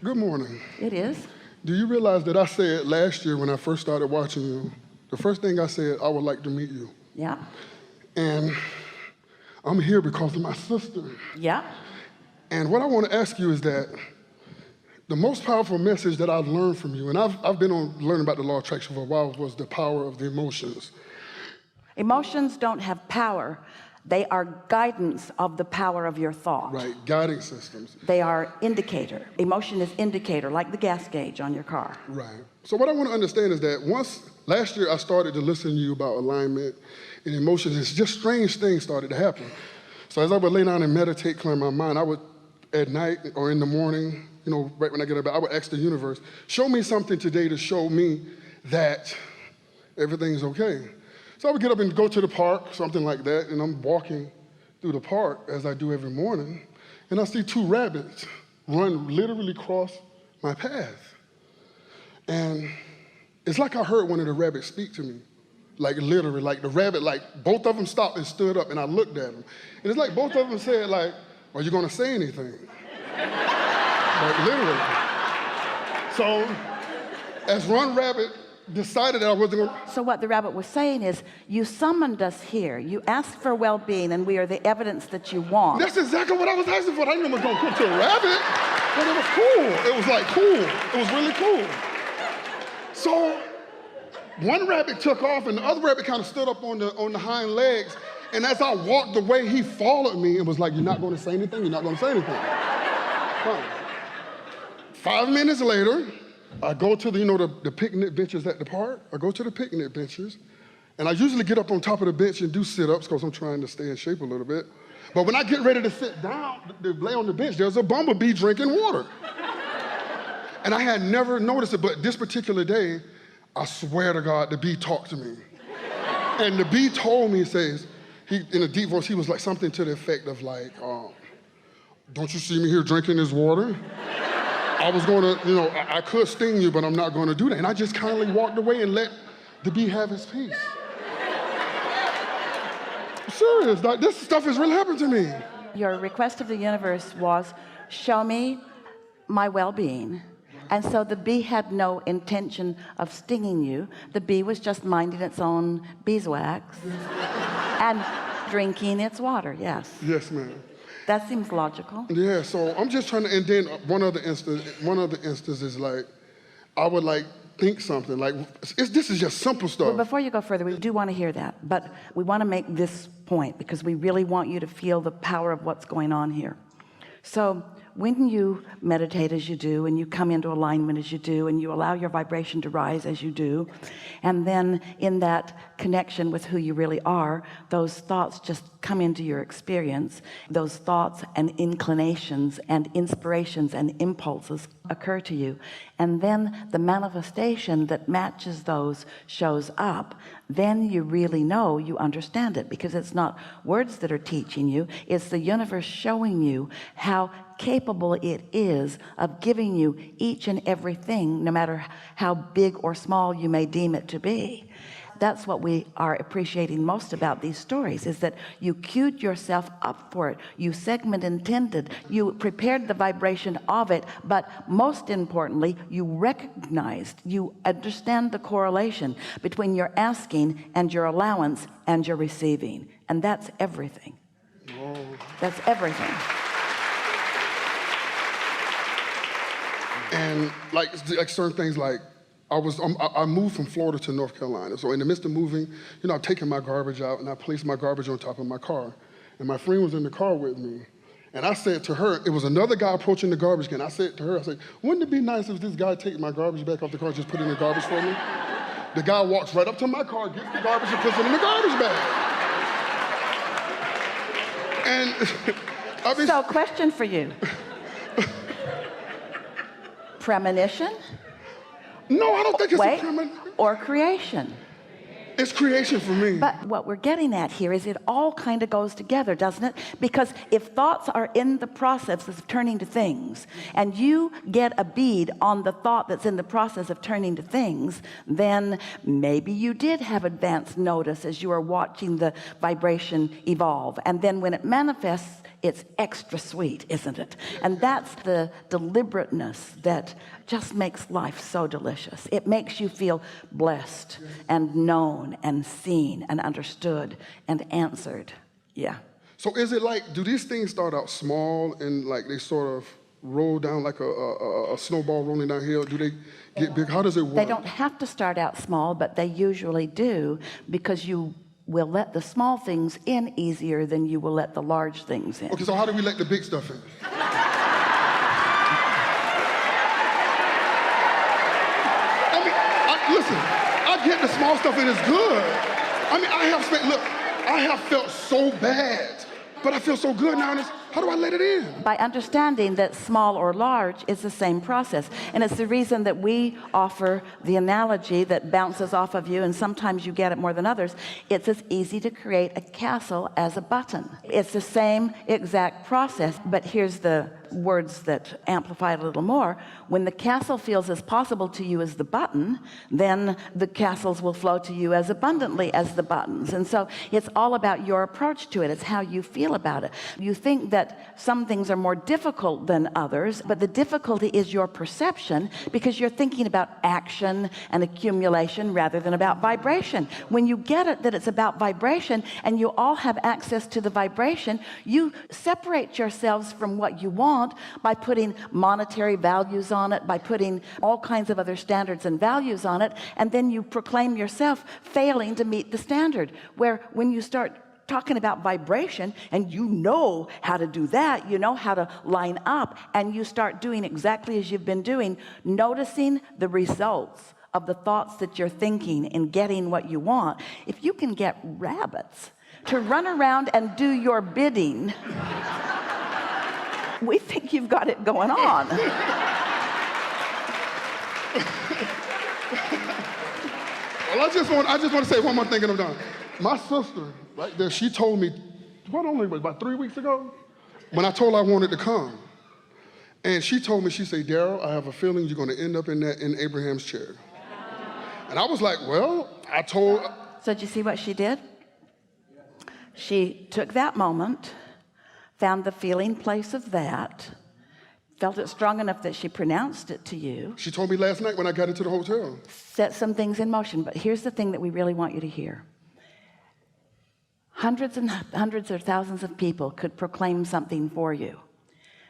Good morning. It is. Do you realize that I said last year when I first started watching you, the first thing I said, I would like to meet you. Yeah. And I'm here because of my sister. Yeah. And what I want to ask you is that the most powerful message that I've learned from you, and I've been on learning about the law of attraction for a while, was the power of the emotions. Emotions don't have power. They are guidance of the power of your thought. Right, guiding systems. They are indicator. Emotion is indicator, like the gas gauge on your car. Right. So what I want to understand is that last year I started to listen to you about alignment and emotions. It's just strange things started to happen. So as I would lay down and meditate, clear my mind, I would, at night or in the morning, right when I get up, I would ask the universe, show me something today to show me that everything's okay. So I would get up and go to the park, something like that, and I'm walking through the park as I do every morning, and I see two rabbits literally cross my path. And it's like I heard one of the rabbits speak to me, like literally, like the rabbit, like both of them stopped and stood up, and I looked at them. And it's like both of them said, like, are you gonna say anything? Like literally. So as one rabbit decided that I wasn't going to... So what the rabbit was saying is, you summoned us here. You asked for well-being, and we are the evidence that you want. That's exactly what I was asking for. I didn't know I was going to cook to a rabbit, but it was cool. It was like cool. It was really cool. So one rabbit took off, and the other rabbit kind of stood up on the hind legs, and as I walked away, he followed me and was like, you're not going to say anything? You're not going to say anything? Fine. 5 minutes later, I go to the picnic benches at the park. I go to the picnic benches, and I usually get up on top of the bench and do sit-ups because I'm trying to stay in shape a little bit. But when I get ready to sit down, to lay on the bench, there's a bumblebee drinking water. And I had never noticed it, but this particular day, I swear to God, the bee talked to me. And the bee told me, in a deep voice, he was like something to the effect of like, don't you see me here drinking this water? I was gonna, I could sting you, but I'm not gonna do that. And I just kindly walked away and let the bee have his peace. I'm serious, like this stuff has really happened to me. Your request of the universe was, show me my well-being. And so the bee had no intention of stinging you. The bee was just minding its own beeswax and drinking its water, yes. Yes, ma'am. That seems logical. Yeah, so I'm just trying to, and then one other instance is like, I would like think something, like, this is just simple stuff. Well, before you go further, we do want to hear that, but we want to make this point because we really want you to feel the power of what's going on here. So when you meditate as you do, and you come into alignment as you do, and you allow your vibration to rise as you do, and then in that connection with who you really are, those thoughts just come into your experience. Those thoughts and inclinations and inspirations and impulses occur to you, and then the manifestation that matches those shows up. Then you really know you understand it, because it's not words that are teaching you, it's the universe showing you how capable it is of giving you each and everything, no matter how big or small you may deem it to be. That's what we are appreciating most about these stories, is that you queued yourself up for it. You segment intended, you prepared the vibration of it, but most importantly, you recognized, you understand the correlation between your asking and your allowance and your receiving. And that's everything. Oh. That's everything. And like certain things, like I moved from Florida to North Carolina. So in the midst of moving, I'm taking my garbage out, and I placed my garbage on top of my car. And my friend was in the car with me. And I said to her, it was another guy approaching the garbage can. I said to her, wouldn't it be nice if this guy take my garbage back off the car, just put it in the garbage for me? The guy walks right up to my car, gets the garbage, and puts it in the garbage bag. And So question for you. Premonition? No, I don't think it's a premonition. Or creation? It's creation for me. But what we're getting at here is it all kind of goes together, doesn't it? Because if thoughts are in the process of turning to things, and you get a bead on the thought that's in the process of turning to things, then maybe you did have advance notice as you are watching the vibration evolve. And then when it manifests it's extra sweet, isn't it? And that's the deliberateness that just makes life so delicious. It makes you feel blessed and known and seen and understood and answered. Yeah. So is it like, do these things start out small and like they sort of roll down like a snowball rolling downhill? Do they get big? How does it work? They don't have to start out small, but they usually do, because you will let the small things in easier than you will let the large things in. Okay, so how do we let the big stuff in? Listen, I get the small stuff and it's good. I mean, I have felt so bad, but I feel so good now. How do I let it in? By understanding that small or large is the same process. And it's the reason that we offer the analogy that bounces off of you, and sometimes you get it more than others. It's as easy to create a castle as a button. It's the same exact process, but here's the words that amplify it a little more. When the castle feels as possible to you as the button, then the castles will flow to you as abundantly as the buttons. And so it's all about your approach to it. It's how you feel about it. You think that some things are more difficult than others, but the difficulty is your perception, because you're thinking about action and accumulation rather than about vibration. When you get it that it's about vibration and you all have access to the vibration, you separate yourselves from what you want by putting monetary values on it, by putting all kinds of other standards and values on it, and then you proclaim yourself failing to meet the standard. Where when you start talking about vibration and you know how to do that, you know how to line up, and you start doing exactly as you've been doing, noticing the results of the thoughts that you're thinking in getting what you want. If you can get rabbits to run around and do your bidding, we think you've got it going on. Well, I just want to say one more thing and I'm done. My sister, right there, she told me, about 3 weeks ago, when I told her I wanted to come. And she told me, she said, Daryl, I have a feeling you're going to end up in Abraham's chair. And I was like, well, So did you see what she did? She took that moment, found the feeling place of that, felt it strong enough that she pronounced it to you. She told me last night when I got into the hotel. Set some things in motion. But here's the thing that we really want you to hear. Hundreds and hundreds or thousands of people could proclaim something for you,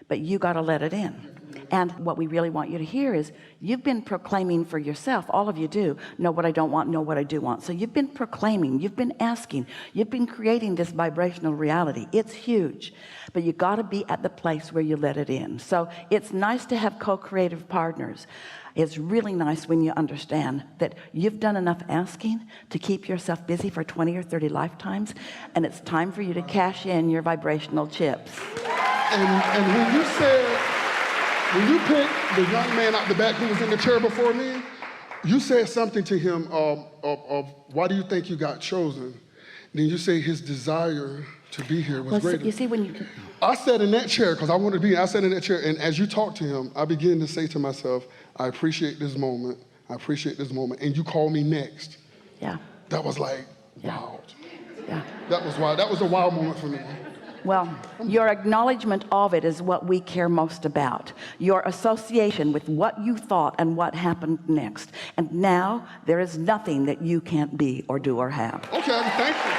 but you got to let it in. And what we really want you to hear is, you've been proclaiming for yourself. All of you do. Know what I don't want, know what I do want. So you've been proclaiming, you've been asking, you've been creating this vibrational reality. It's huge, but you got to be at the place where you let it in. So it's nice to have co-creative partners. It's really nice when you understand that you've done enough asking to keep yourself busy for 20 or 30 lifetimes, and it's time for you to cash in your vibrational chips. And when you picked the young man out the back who was in the chair before me, you said something to him of why do you think you got chosen? Then you say his desire to be here was greater. You see, when you... I sat in that chair because I wanted to be. I sat in that chair, and as you talked to him, I began to say to myself, I appreciate this moment. I appreciate this moment. And you called me next. Yeah. That was like, wow. Yeah. That was wild. That was a wild moment for me. Well, your acknowledgement of it is what we care most about. Your association with what you thought and what happened next. And now there is nothing that you can't be or do or have. Okay, thank you.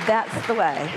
That's the way.